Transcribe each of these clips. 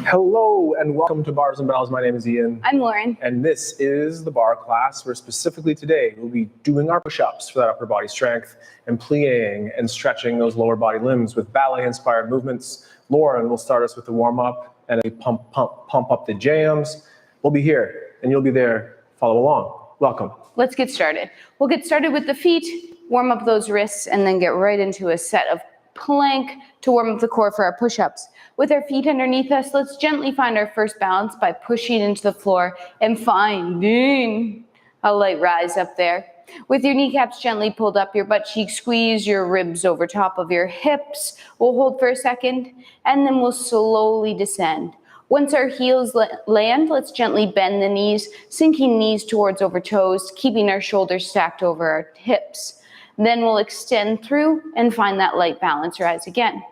Hello and welcome to Bars and Bells. My name is Ian. I'm Lauren. And this is the bar class where specifically today we'll be doing our push-ups for that upper body strength and plieing and stretching those lower body limbs with ballet-inspired movements. Lauren will start us with the warm-up and a pump up the jams. We'll be here and you'll be there. Follow along. Welcome. Let's get started. We'll get started with the feet, warm up those wrists, and then get right into a set of plank to warm up the core for our push-ups. With our feet underneath us, let's gently find our first balance by pushing into the floor and finding a light rise up there. With your kneecaps gently pulled up, your butt cheeks squeeze, your ribs over top of your hips. We'll hold for a second, and then we'll slowly descend. Once our heels land, let's gently bend the knees, sinking knees towards over toes, keeping our shoulders stacked over our hips. Then we'll extend through and find that light balance rise again.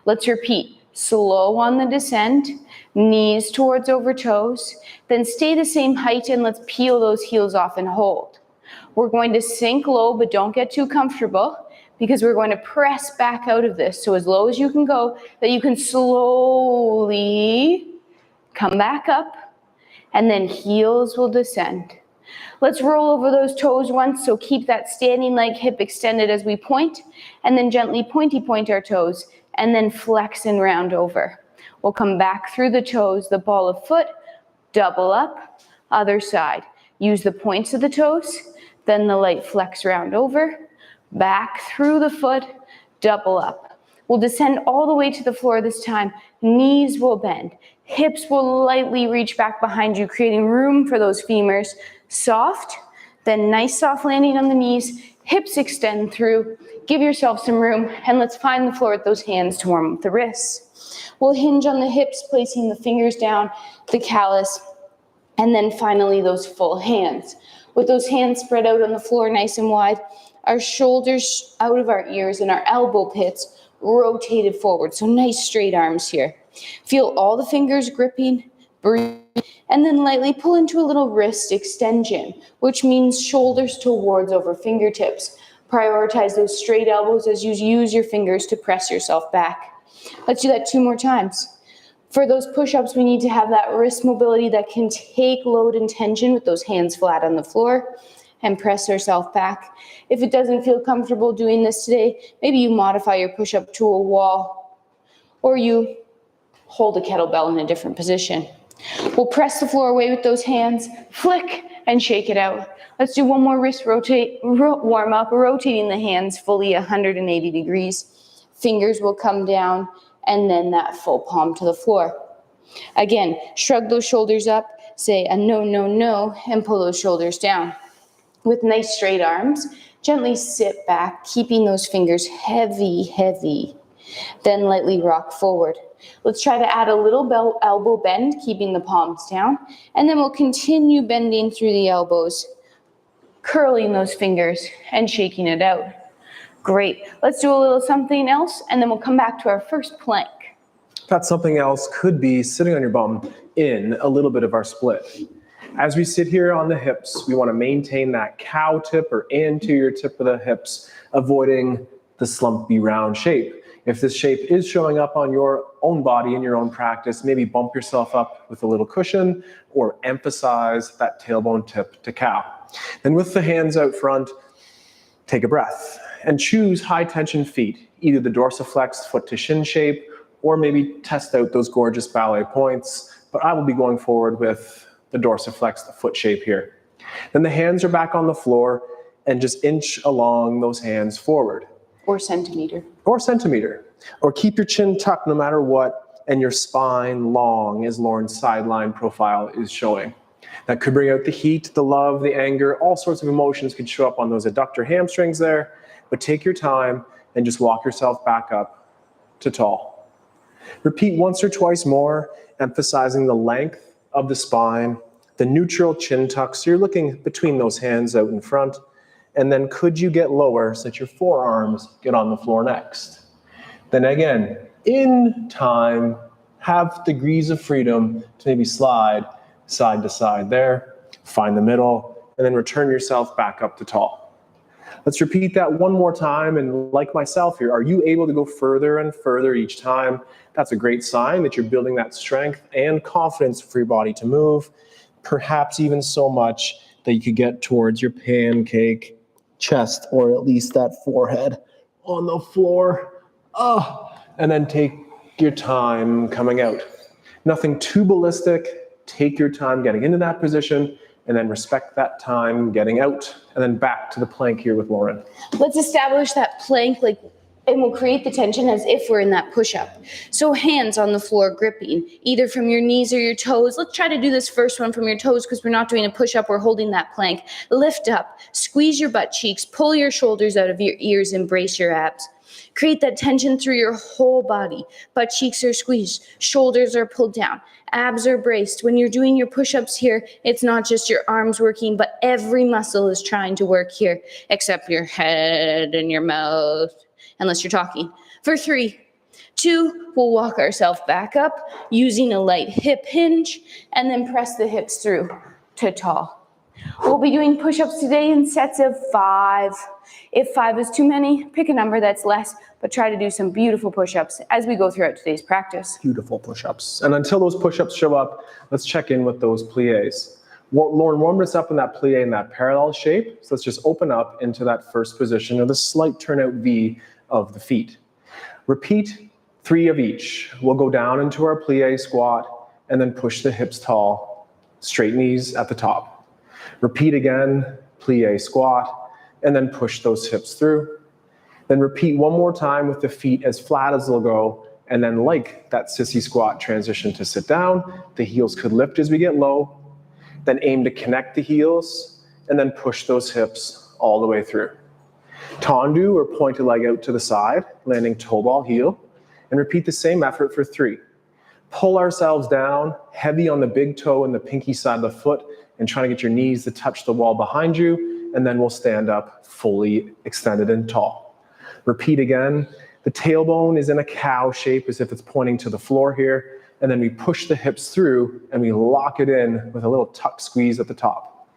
Let's repeat. Slow on the descent, knees towards over toes, then stay the same height and let's peel those heels off and hold. We're going to sink low, but don't get too comfortable because we're going to press back out of this. So as low as you can go, that you can slowly come back up and then heels will descend. Let's roll over those toes once, so keep that standing leg hip extended as we point, and then gently pointy point our toes, and then flex and round over. We'll come back through the toes, the ball of foot, double up, other side. Use the points of the toes, then the light flex round over, back through the foot, double up. We'll descend all the way to the floor this time. Knees will bend. Hips will lightly reach back behind you, creating room for those femurs. Soft, then nice soft landing on the knees, hips extend through, give yourself some room, and let's find the floor with those hands to warm up the wrists. We'll hinge on the hips, placing the fingers down, the callus, and then finally those full hands. With those hands spread out on the floor nice and wide, our shoulders out of our ears and our elbow pits rotated forward, so nice straight arms here. Feel all the fingers gripping, breathe, and then lightly pull into a little wrist extension, which means shoulders towards over fingertips. Prioritize those straight elbows as you use your fingers to press yourself back. Let's do that 2 more times. For those push-ups, we need to have that wrist mobility that can take load and tension with those hands flat on the floor and press yourself back. If it doesn't feel comfortable doing this today, maybe you modify your push-up to a wall, or you hold a kettlebell in a different position. We'll press the floor away with those hands, flick, and shake it out. Let's do one more wrist warm up, rotating the hands fully 180 degrees. Fingers will come down, and then that full palm to the floor. Again, shrug those shoulders up, say a no, no, no, and pull those shoulders down. With nice straight arms, gently sit back, keeping those fingers heavy, heavy. Then lightly rock forward. Let's try to add a little elbow bend, keeping the palms down, and then we'll continue bending through the elbows, curling those fingers and shaking it out. Great. Let's do a little something else, and then we'll come back to our first plank. That something else could be sitting on your bum in a little bit of our split. As we sit here on the hips, we want to maintain that cow tip or anterior tip of the hips, avoiding the slumpy round shape. If this shape is showing up on your own body in your own practice, maybe bump yourself up with a little cushion or emphasize that tailbone tip to cow. Then with the hands out front, take a breath and choose high tension feet, either the dorsiflexed foot to shin shape or maybe test out those gorgeous ballet points. But I will be going forward with the dorsiflexed foot shape here. Then the hands are back on the floor and just inch along those hands forward. Or centimeter. Or keep your chin tucked no matter what, and your spine long as Lauren's sideline profile is showing. That could bring out the heat, the love, the anger, all sorts of emotions could show up on those adductor hamstrings there, but take your time and just walk yourself back up to tall. Repeat once or twice more, emphasizing the length of the spine, the neutral chin tuck, so you're looking between those hands out in front. And then could you get lower so that your forearms get on the floor next? Then again, in time, have degrees of freedom to maybe slide side to side there, find the middle, and then return yourself back up to tall. Let's repeat that one more time, and like myself here, are you able to go further and further each time? That's a great sign that you're building that strength and confidence for your body to move, perhaps even so much that you could get towards your pancake chest, or at least that forehead on the floor. And then take your time coming out. Nothing too ballistic. Take your time getting into that position, and then respect that time getting out, and then back to the plank here with Lauren. Let's establish that plank, and we'll create the tension as if we're in that push-up. So hands on the floor gripping, either from your knees or your toes. Let's try to do this first one from your toes because we're not doing a push-up, we're holding that plank. Lift up, squeeze your butt cheeks, pull your shoulders out of your ears, and brace your abs. Create that tension through your whole body. Butt cheeks are squeezed, shoulders are pulled down, abs are braced. When you're doing your push-ups here, it's not just your arms working, but every muscle is trying to work here, except your head and your mouth, unless you're talking. For 3, 2, we'll walk ourselves back up using a light hip hinge, and then press the hips through to tall. We'll be doing push-ups today in sets of 5. If 5 is too many, pick a number that's less, but try to do some beautiful push-ups as we go throughout today's practice. Beautiful push-ups. And until those push-ups show up, let's check in with those plies. Lauren warmed us up in that plie in that parallel shape. So let's just open up into that first position of the slight turnout V of the feet. Repeat 3 of each. We'll go down into our plie squat and then push the hips tall, straight knees at the top. Repeat again, plie squat, and then push those hips through. Then repeat one more time with the feet as flat as they'll go, and then like that sissy squat transition to sit down, the heels could lift as we get low, then aim to connect the heels, and then push those hips all the way through. Tondu, or pointed leg out to the side, landing toe ball heel, and repeat the same effort for 3. Pull ourselves down, heavy on the big toe and the pinky side of the foot, and trying to get your knees to touch the wall behind you, and then we'll stand up fully extended and tall. Repeat again. The tailbone is in a cow shape as if it's pointing to the floor here, and then we push the hips through and we lock it in with a little tuck squeeze at the top.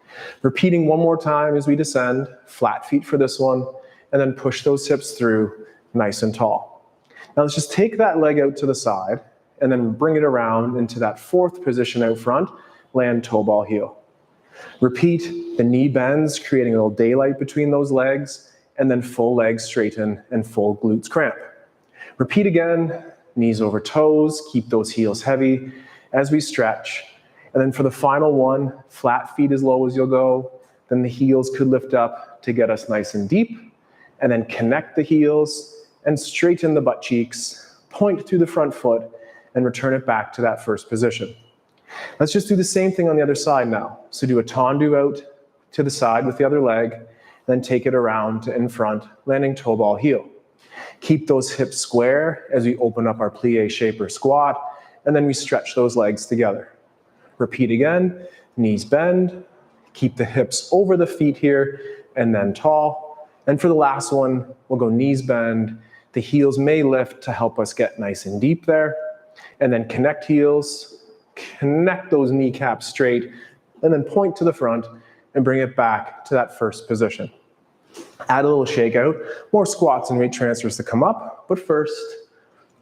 Repeating one more time as we descend, flat feet for this one, and then push those hips through nice and tall. Now let's just take that leg out to the side and then bring it around into that 4th position out front, land toe ball heel. Repeat the knee bends, creating a little daylight between those legs, and then full legs straighten and full glutes cramp. Repeat again, knees over toes, keep those heels heavy as we stretch. And then for the final one, flat feet as low as you'll go, then the heels could lift up to get us nice and deep, and then connect the heels and straighten the butt cheeks, point through the front foot, and return it back to that first position. Let's just do the same thing on the other side now. So do a Tondu out to the side with the other leg, then take it around to in front, landing toe ball heel. Keep those hips square as we open up our plie shape or squat, and then we stretch those legs together. Repeat again, knees bend, keep the hips over the feet here, and then tall. And for the last one, we'll go knees bend. The heels may lift to help us get nice and deep there, and then connect heels, connect those kneecaps straight, and then point to the front and bring it back to that first position. Add a little shakeout, more squats and weight transfers to come up, but first,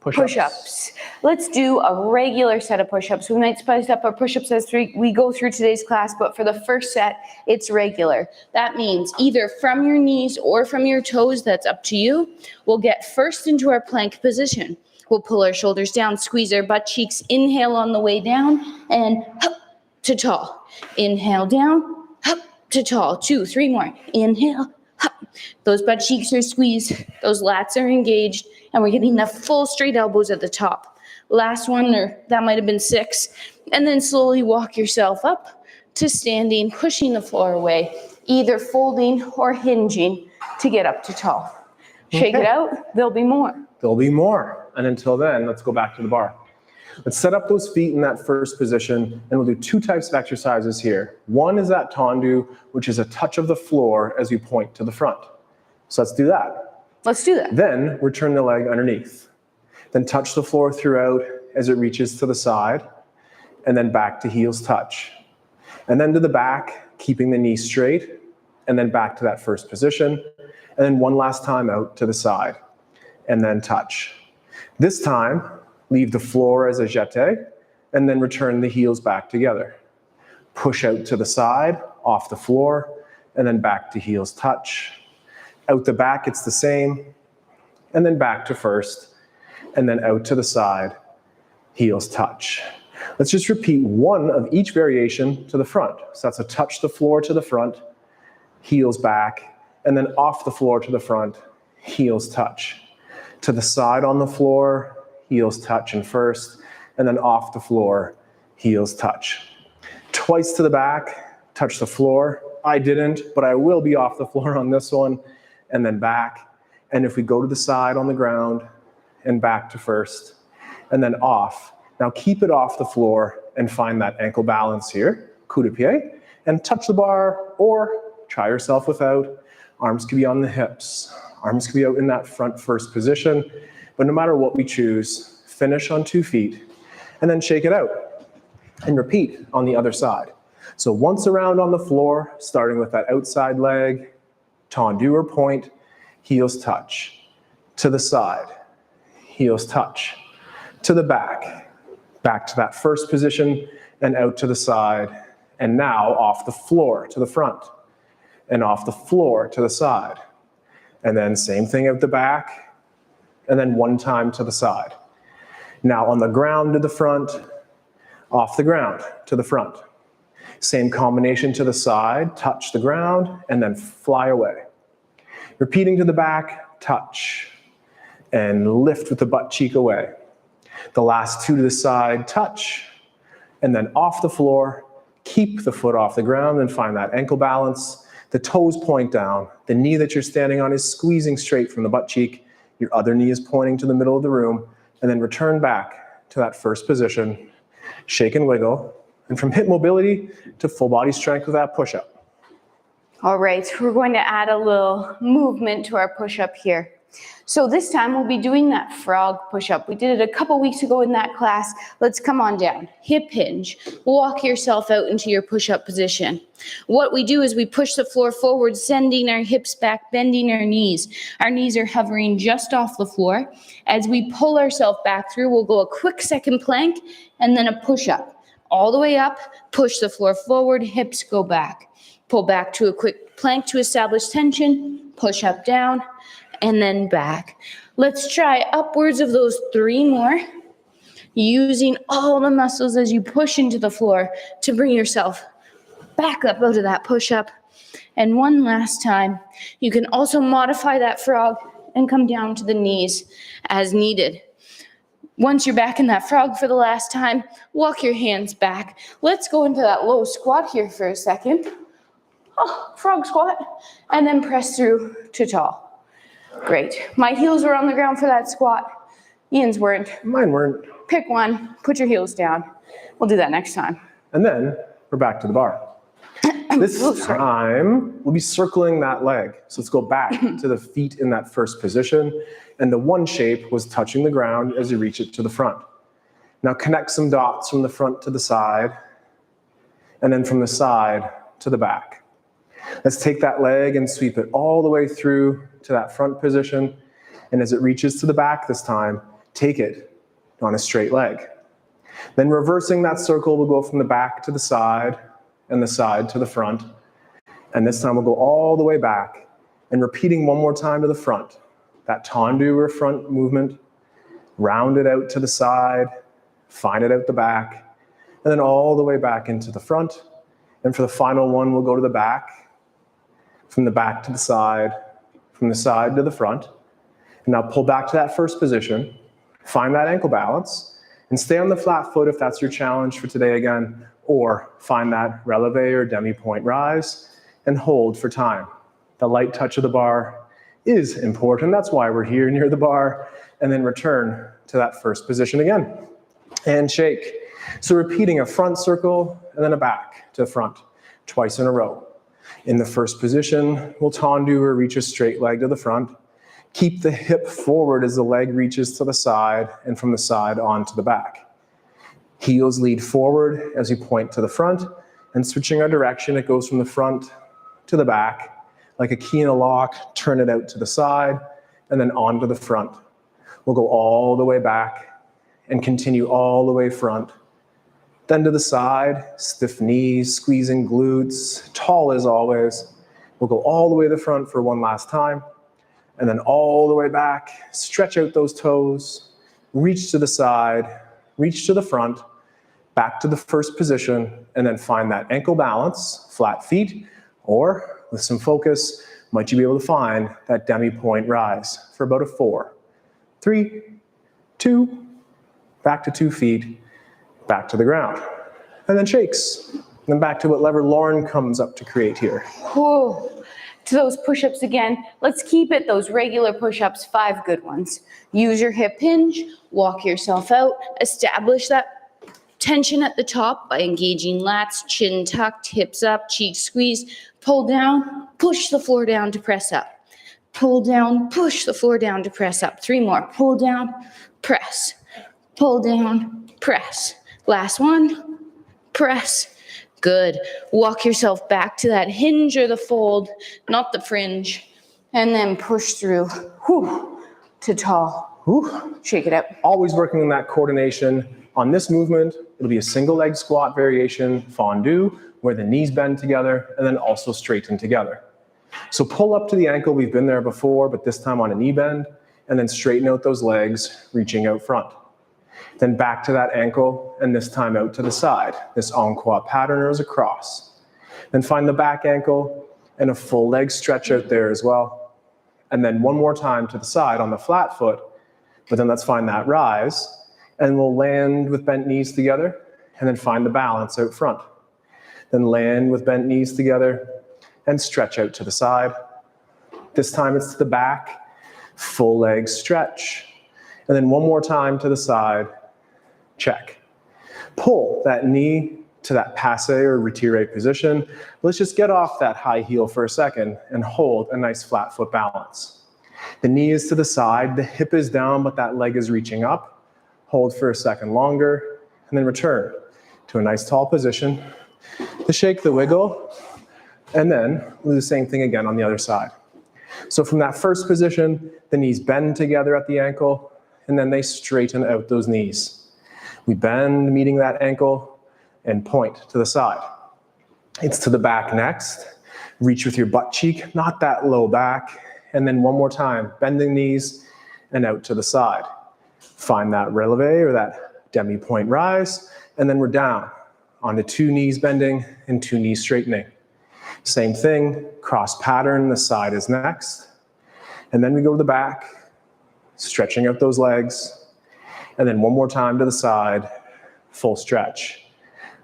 push-ups. Push-ups. Let's do a regular set of push-ups. We might spice up our push-ups as we go through today's class, but for the first set, it's regular. That means either from your knees or from your toes, that's up to you. We'll get first into our plank position. We'll pull our shoulders down, squeeze our butt cheeks, inhale on the way down, and up to tall. Inhale down, up to tall. 2, 3 more. Inhale, up. Those butt cheeks are squeezed, those lats are engaged, and we're getting the full straight elbows at the top. Last one, or that might have been 6. And then slowly walk yourself up to standing, pushing the floor away, either folding or hinging to get up to tall. Shake it out, there'll be more. There'll be more. And until then, let's go back to the bar. Let's set up those feet in that first position, and we'll do 2 types of exercises here. One is that Tondu, which is a touch of the floor as we point to the front. So let's do that. Let's do that. Then return the leg underneath. Then touch the floor throughout as it reaches to the side, and then back to heels touch. And then to the back, keeping the knee straight, and then back to that first position, and then one last time out to the side, and then touch. This time, leave the floor as a jeté, and then return the heels back together. Push out to the side, off the floor, and then back to heels touch. Out the back, it's the same, and then back to first, and then out to the side, heels touch. Let's just repeat one of each variation to the front. So that's a touch the floor to the front, heels back, and then off the floor to the front, heels touch. To the side on the floor, heels touch and first, and then off the floor, heels touch. Twice to the back, touch the floor. I didn't, but I will be off the floor on this one, and then back. And if we go to the side on the ground, and back to first, and then off. Now keep it off the floor and find that ankle balance here, coup de pied, and touch the bar, or try yourself without. Arms can be on the hips. Arms can be out in that front first position, but no matter what we choose, finish on 2 feet, and then shake it out. And repeat on the other side. So once around on the floor, starting with that outside leg, Tondu or point, heels touch. To the side, heels touch. To the back, back to that first position, and out to the side, and now off the floor to the front, and off the floor to the side. And then same thing out the back, and then one time to the side. Now on the ground to the front, off the ground to the front. Same combination to the side, touch the ground, and then fly away. Repeating to the back, touch, and lift with the butt cheek away. The last 2 to the side, touch, and then off the floor, keep the foot off the ground and find that ankle balance. The toes point down. The knee that you're standing on is squeezing straight from the butt cheek. Your other knee is pointing to the middle of the room, and then return back to that first position. Shake and wiggle, and from hip mobility to full body strength with that push-up. All right, we're going to add a little movement to our push-up here. So this time we'll be doing that frog push-up. We did it a couple weeks ago in that class. Let's come on down. Hip hinge. Walk yourself out into your push-up position. What we do is we push the floor forward, sending our hips back, bending our knees. Our knees are hovering just off the floor. As we pull ourselves back through, we'll go a quick second plank and then a push-up. All the way up, push the floor forward, hips go back. Pull back to a quick plank to establish tension, push up, down, and then back. Let's try upwards of those 3 more, using all the muscles as you push into the floor to bring yourself back up out of that push-up. And one last time, you can also modify that frog and come down to the knees as needed. Once you're back in that frog for the last time, walk your hands back. Let's go into that low squat here for a second. Frog squat, and then press through to tall. Great. My heels were on the ground for that squat. Ian's weren't. Mine weren't. Pick one, put your heels down. We'll do that next time. And then we're back to the bar. This time, we'll be circling that leg. So let's go back to the feet in that first position. And the one shape was touching the ground as you reach it to the front. Now connect some dots from the front to the side, and then from the side to the back. Let's take that leg and sweep it all the way through to that front position. And as it reaches to the back this time, take it on a straight leg. Then reversing that circle, we'll go from the back to the side and the side to the front. And this time we'll go all the way back and repeating one more time to the front. That Tondu or front movement, round it out to the side, find it out the back, and then all the way back into the front. And for the final one, we'll go to the back, from the back to the side, from the side to the front. And now pull back to that first position, find that ankle balance, and stay on the flat foot if that's your challenge for today again, or find that releve or demi-point rise and hold for time. The light touch of the bar is important. That's why we're here near the bar. And then return to that first position again and shake. So repeating a front circle and then a back to front twice in a row. In the first position, we'll Tondu or reach a straight leg to the front. Keep the hip forward as the leg reaches to the side and from the side on to the back. Heels lead forward as you point to the front, and switching our direction, it goes from the front to the back, like a key in a lock, turn it out to the side, and then onto the front. We'll go all the way back and continue all the way front. Then to the side, stiff knees, squeezing glutes, tall as always. We'll go all the way to the front for one last time, and then all the way back, stretch out those toes, reach to the side, reach to the front, back to the first position, and then find that ankle balance, flat feet, or with some focus, might you be able to find that demi-point rise for about a 4, 3, 2, back to 2 feet, back to the ground, and then shakes. And then back to what lever Lauren comes up to create here. Whoa. To those push-ups again. Let's keep it those regular push-ups, 5 good ones. Use your hip hinge, walk yourself out, establish that tension at the top by engaging lats, chin tucked, hips up, cheeks squeezed, pull down, push the floor down to press up. Pull down, push the floor down to press up. 3 more. Pull down, press. Pull down, press. Last one, press. Good. Walk yourself back to that hinge or the fold, not the fringe, and then push through. Whew, to tall. Whew. Shake it out. Always working on that coordination. On this movement, it'll be a single leg squat variation, fondue, where the knees bend together and then also straighten together. So pull up to the ankle, we've been there before, but this time on a knee bend, and then straighten out those legs, reaching out front. Then back to that ankle, and this time out to the side. This en croix pattern or as a cross. Then find the back ankle and a full leg stretch out there as well. And then one more time to the side on the flat foot, but then let's find that rise, and we'll land with bent knees together, and then find the balance out front. Then land with bent knees together, and stretch out to the side. This time it's to the back, full leg stretch. And then one more time to the side, check. Pull that knee to that passe or retire position. Let's just get off that high heel for a second and hold a nice flat foot balance. The knee is to the side, the hip is down, but that leg is reaching up. Hold for a second longer, and then return to a nice tall position. To shake the wiggle, and then we'll do the same thing again on the other side. So from that first position, the knees bend together at the ankle, and then they straighten out those knees. We bend, meeting that ankle, and point to the side. It's to the back next. Reach with your butt cheek, not that low back. And then one more time, bending knees and out to the side. Find that releve or that demi-point rise, and then we're down onto 2 knees bending and 2 knees straightening. Same thing, cross pattern, the side is next. And then we go to the back, stretching out those legs. And then one more time to the side, full stretch.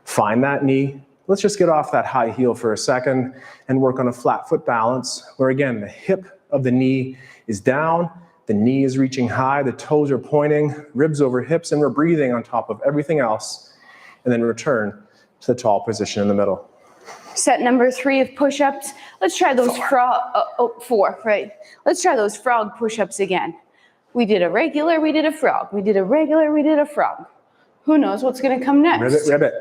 Find that knee. Let's just get off that high heel for a second and work on a flat foot balance, where again, the hip of the knee is down, the knee is reaching high, the toes are pointing, ribs over hips, and we're breathing on top of everything else. And then return to the tall position in the middle. Set number 3 of push-ups. Let's try those 4, right. Let's try those frog push-ups again. We did a regular, we did a frog. We did a regular, we did a frog. Who knows what's gonna come next? Ribbit, ribbit.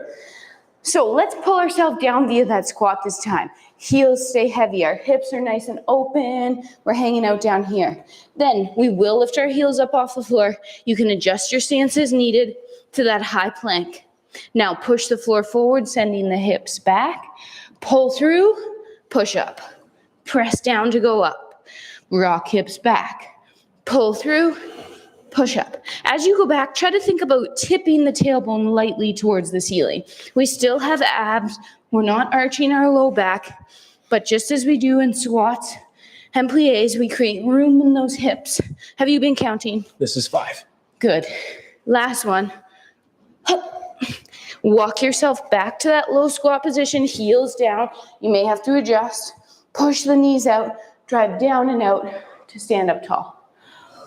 So let's pull ourselves down via that squat this time. Heels stay heavy, our hips are nice and open. We're hanging out down here. Then we will lift our heels up off the floor. You can adjust your stance as needed to that high plank. Now push the floor forward, sending the hips back. Pull through, push up. Press down to go up. Rock hips back. Pull through, push up. As you go back, try to think about tipping the tailbone lightly towards the ceiling. We still have abs. We're not arching our low back, but just as we do in squats and plies, we create room in those hips. Have you been counting? This is 5. Good. Last one. Walk yourself back to that low squat position, heels down. You may have to adjust. Push the knees out, drive down and out to stand up tall.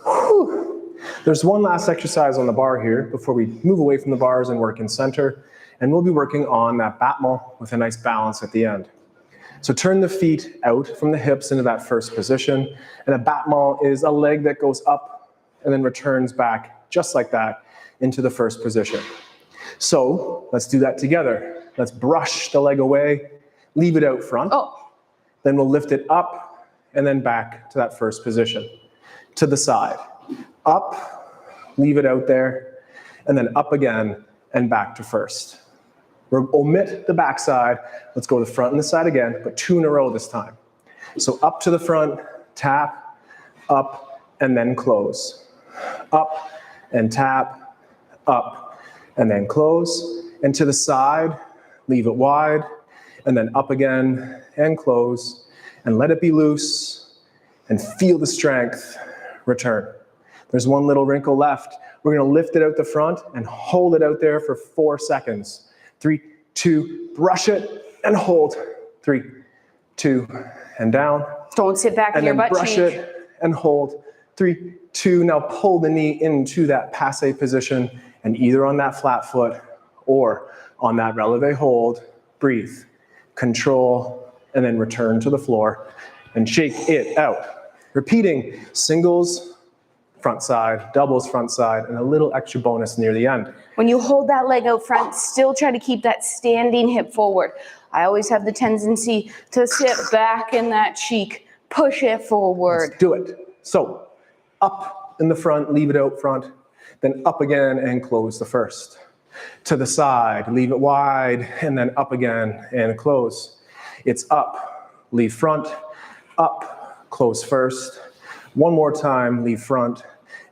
Whew. There's one last exercise on the bar here before we move away from the bars and work in center. And we'll be working on that battement with a nice balance at the end. So turn the feet out from the hips into that first position. And a battement is a leg that goes up and then returns back just like that into the first position. So let's do that together. Let's brush the leg away, leave it out front. Oh, Then we'll lift it up and then back to that first position. To the side. Up, leave it out there, and then up again and back to first. Omit the back side. Let's go to the front and the side again, but 2 in a row this time. So up to the front, tap, up, and then close. Up and tap, up, and then close. And to the side, leave it wide, and then up again and close. And let it be loose, and feel the strength return. There's one little wrinkle left. We're gonna lift it out the front and hold it out there for 4 seconds. 3, 2, brush it and hold. 3, 2, and down. Don't sit back in your butt cheek. And then brush it and hold. 3, 2, now pull the knee into that passe position, and either on that flat foot or on that releve hold, breathe, control, and then return to the floor and shake it out. Repeating singles, front side, doubles, front side, and a little extra bonus near the end. When you hold that leg out front, still try to keep that standing hip forward. I always have the tendency to sit back in that cheek, push it forward. Let's do it. So up in the front, leave it out front, then up again and close the first. To the side, leave it wide, and then up again and close. It's up, leave front, up, close first. One more time, leave front,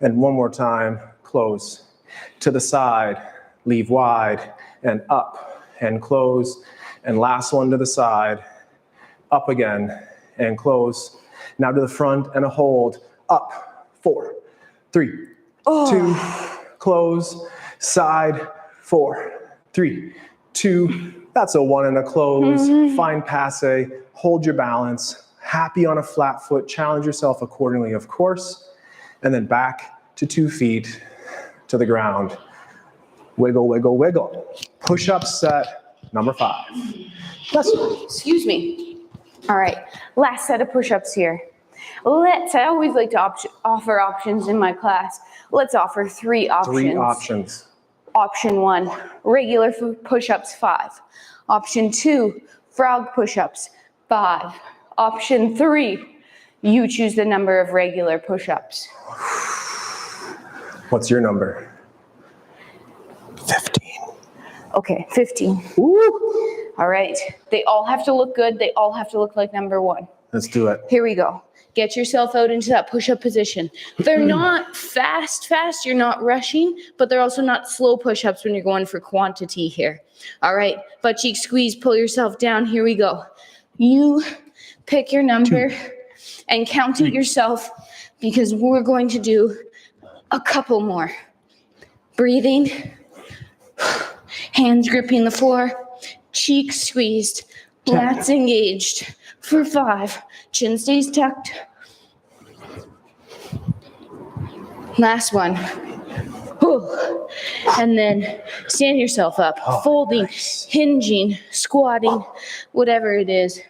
and one more time, close. To the side, leave wide, and up, and close. And last one to the side, up again, and close. Now to the front and a hold, up, 4, 3, 2, close, side, 4, 3, 2, that's a 1 and a close. Find passe, hold your balance. Happy on a flat foot, challenge yourself accordingly, of course, and then back to 2 feet to the ground. Wiggle, wiggle, wiggle. Push-up set number 5. Excuse me. All right, last set of push-ups here. I always like to offer options in my class. Let's offer 3 options. 3 options. Option 1, regular push-ups, 5. Option 2, frog push-ups, 5. Option 3, you choose the number of regular push-ups. What's your number? 15. Okay, 15. Woo! All right, they all have to look good. They all have to look like number 1. Let's do it. Here we go. Get yourself out into that push-up position. They're not fast, you're not rushing, but they're also not slow push-ups when you're going for quantity here. All right, butt cheek squeeze, pull yourself down. Here we go. You pick your number and count it yourself, because we're going to do a couple more. Breathing, hands gripping the floor, cheeks squeezed, lats engaged for 5. Chin stays tucked. Last one. Whew. And then stand yourself up, folding, hinging, squatting, whatever it is.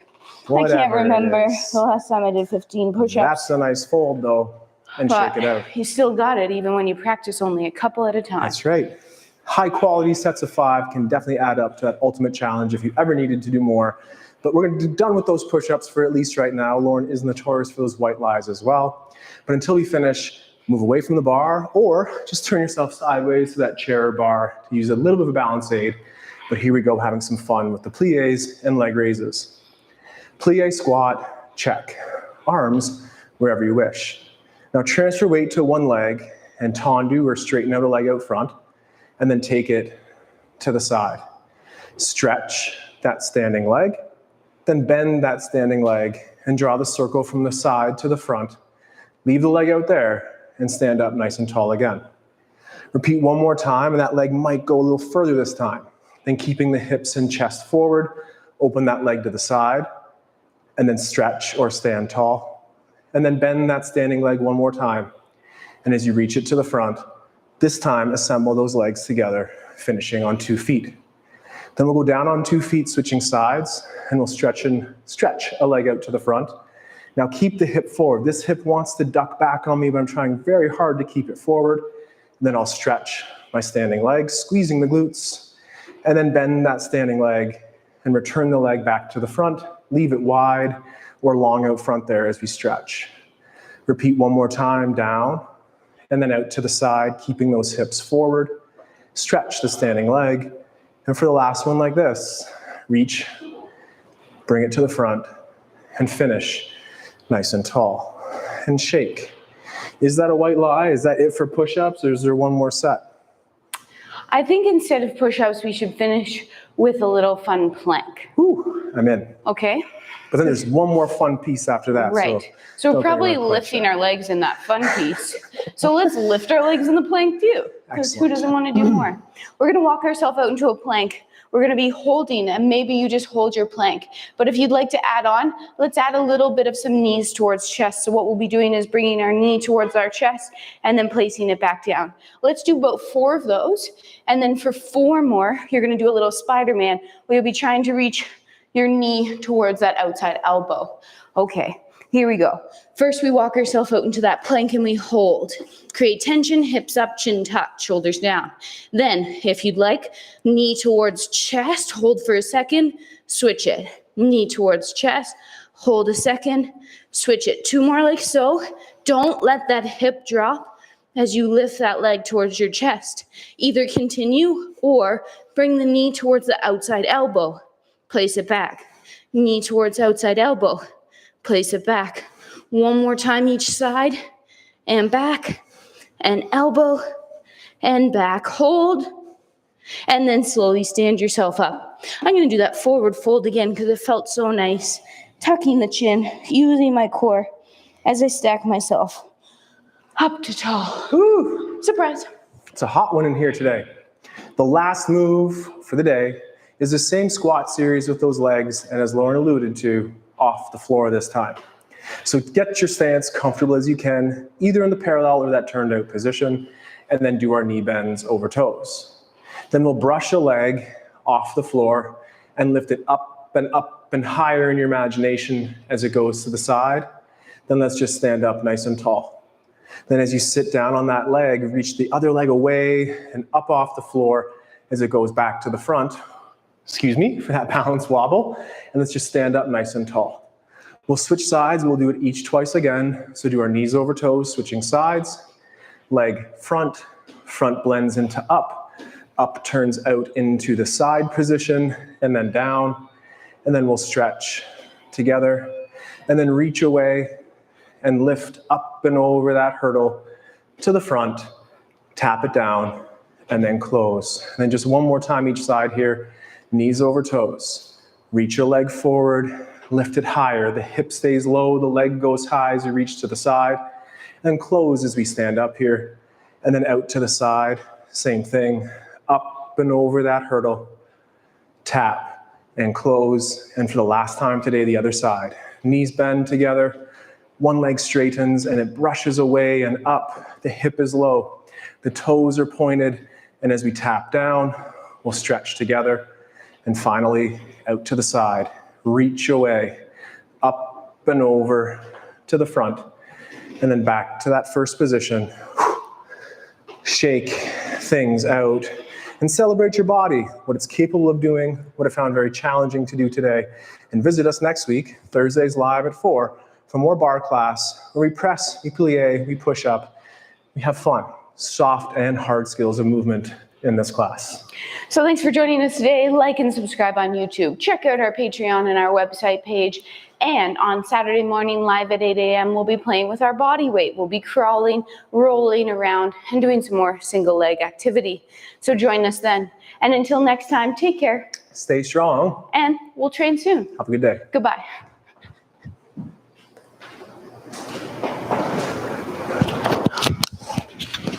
I can't remember the last time I did 15 push-ups. That's a nice fold, though, and But shake it out. you still got it, even when you practice only a couple at a time. That's right. High quality sets of 5 can definitely add up to that ultimate challenge if you ever needed to do more. But we're going to be done with those push-ups for at least right now. Lauren is notorious for those white lies as well. But until we finish, move away from the bar, or just turn yourself sideways to that chair or bar to use a little bit of a balance aid. But here we go, having some fun with the plies and leg raises. Plie squat, check. Arms wherever you wish. Now transfer weight to one leg and tondu, or straighten out a leg out front, and then take it to the side. Stretch that standing leg, then bend that standing leg and draw the circle from the side to the front. Leave the leg out there and stand up nice and tall again. Repeat one more time, and that leg might go a little further this time. Then keeping the hips and chest forward, open that leg to the side, and then stretch or stand tall. And then bend that standing leg one more time. And as you reach it to the front, this time assemble those legs together, finishing on 2 feet. Then we'll go down on 2 feet, switching sides, and we'll stretch a leg out to the front. Now keep the hip forward. This hip wants to duck back on me, but I'm trying very hard to keep it forward. And then I'll stretch my standing leg, squeezing the glutes, and then bend that standing leg and return the leg back to the front. Leave it wide, or long out front there as we stretch. Repeat one more time, down, and then out to the side, keeping those hips forward. Stretch the standing leg. And for the last one like this, reach, bring it to the front, and finish nice and tall. And shake. Is that a white lie? Is that it for push-ups, or is there one more set? I think instead of push-ups, we should finish with a little fun plank. Ooh, I'm in. Okay? But then there's one more fun piece after that. Right. So we're probably lifting our legs in that fun piece. So let's lift our legs in the plank too. Because who doesn't want to do more? We're going to walk ourselves out into a plank. We're going to be holding, and maybe you just hold your plank. But if you'd like to add on, let's add a little bit of some knees towards chest. So what we'll be doing is bringing our knee towards our chest and then placing it back down. Let's do about 4 of those. And then for 4 more, you're going to do a little Spider-Man. We'll be trying to reach your knee towards that outside elbow. Okay, here we go. First, we walk ourselves out into that plank and we hold. Create tension, hips up, chin tucked, shoulders down. Then, if you'd like, knee towards chest, hold for a second, switch it. Knee towards chest, hold a second, switch it. 2 more like so. Don't let that hip drop as you lift that leg towards your chest. Either continue or bring the knee towards the outside elbow. Place it back. Knee towards outside elbow. Place it back. 1 more time each side. And back. And elbow. And back. Hold. And then slowly stand yourself up. I'm going to do that forward fold again because it felt so nice. Tucking the chin. Using my core as I stack myself up to tall. Woo! Surprise. It's a hot one in here today. The last move for the day is the same squat series with those legs, and as Lauren alluded to, off the floor this time. So get your stance comfortable as you can, either in the parallel or that turned out position, and then do our knee bends over toes. Then we'll brush a leg off the floor and lift it up and higher in your imagination as it goes to the side. Then let's just stand up nice and tall. Then as you sit down on that leg, reach the other leg away and up off the floor as it goes back to the front. Excuse me, for that balance wobble. And let's just stand up nice and tall. We'll switch sides. We'll do it each twice again. So do our knees over toes, switching sides. Leg front, front blends into up. Up turns out into the side position and then down. And then we'll stretch together and then reach away and lift up and over that hurdle to the front, tap it down, and then close. And then just 1 more time each side here. Knees over toes. Reach your leg forward, lift it higher. The hip stays low, the leg goes high as you reach to the side. And close as we stand up here. And then out to the side, same thing. Up and over that hurdle. Tap and close. And for the last time today, the other side. Knees bend together. 1 leg straightens and it brushes away and up. The hip is low. The toes are pointed. And as we tap down, we'll stretch together. And finally, out to the side, reach away, up and over to the front, and then back to that first position. Shake things out and celebrate your body, what it's capable of doing, what I found very challenging to do today. And visit us next week, Thursdays live at 4, for more barre class, where we press, we plie, we push up, we have fun, soft and hard skills of movement in this class. So thanks for joining us today. Like and subscribe on YouTube. Check out our Patreon and our website page. And on Saturday morning, live at 8 a.m., we'll be playing with our body weight. We'll be crawling, rolling around, and doing some more single leg activity. So join us then. And until next time, take care. Stay strong. And we'll train soon. Have a good day. Goodbye.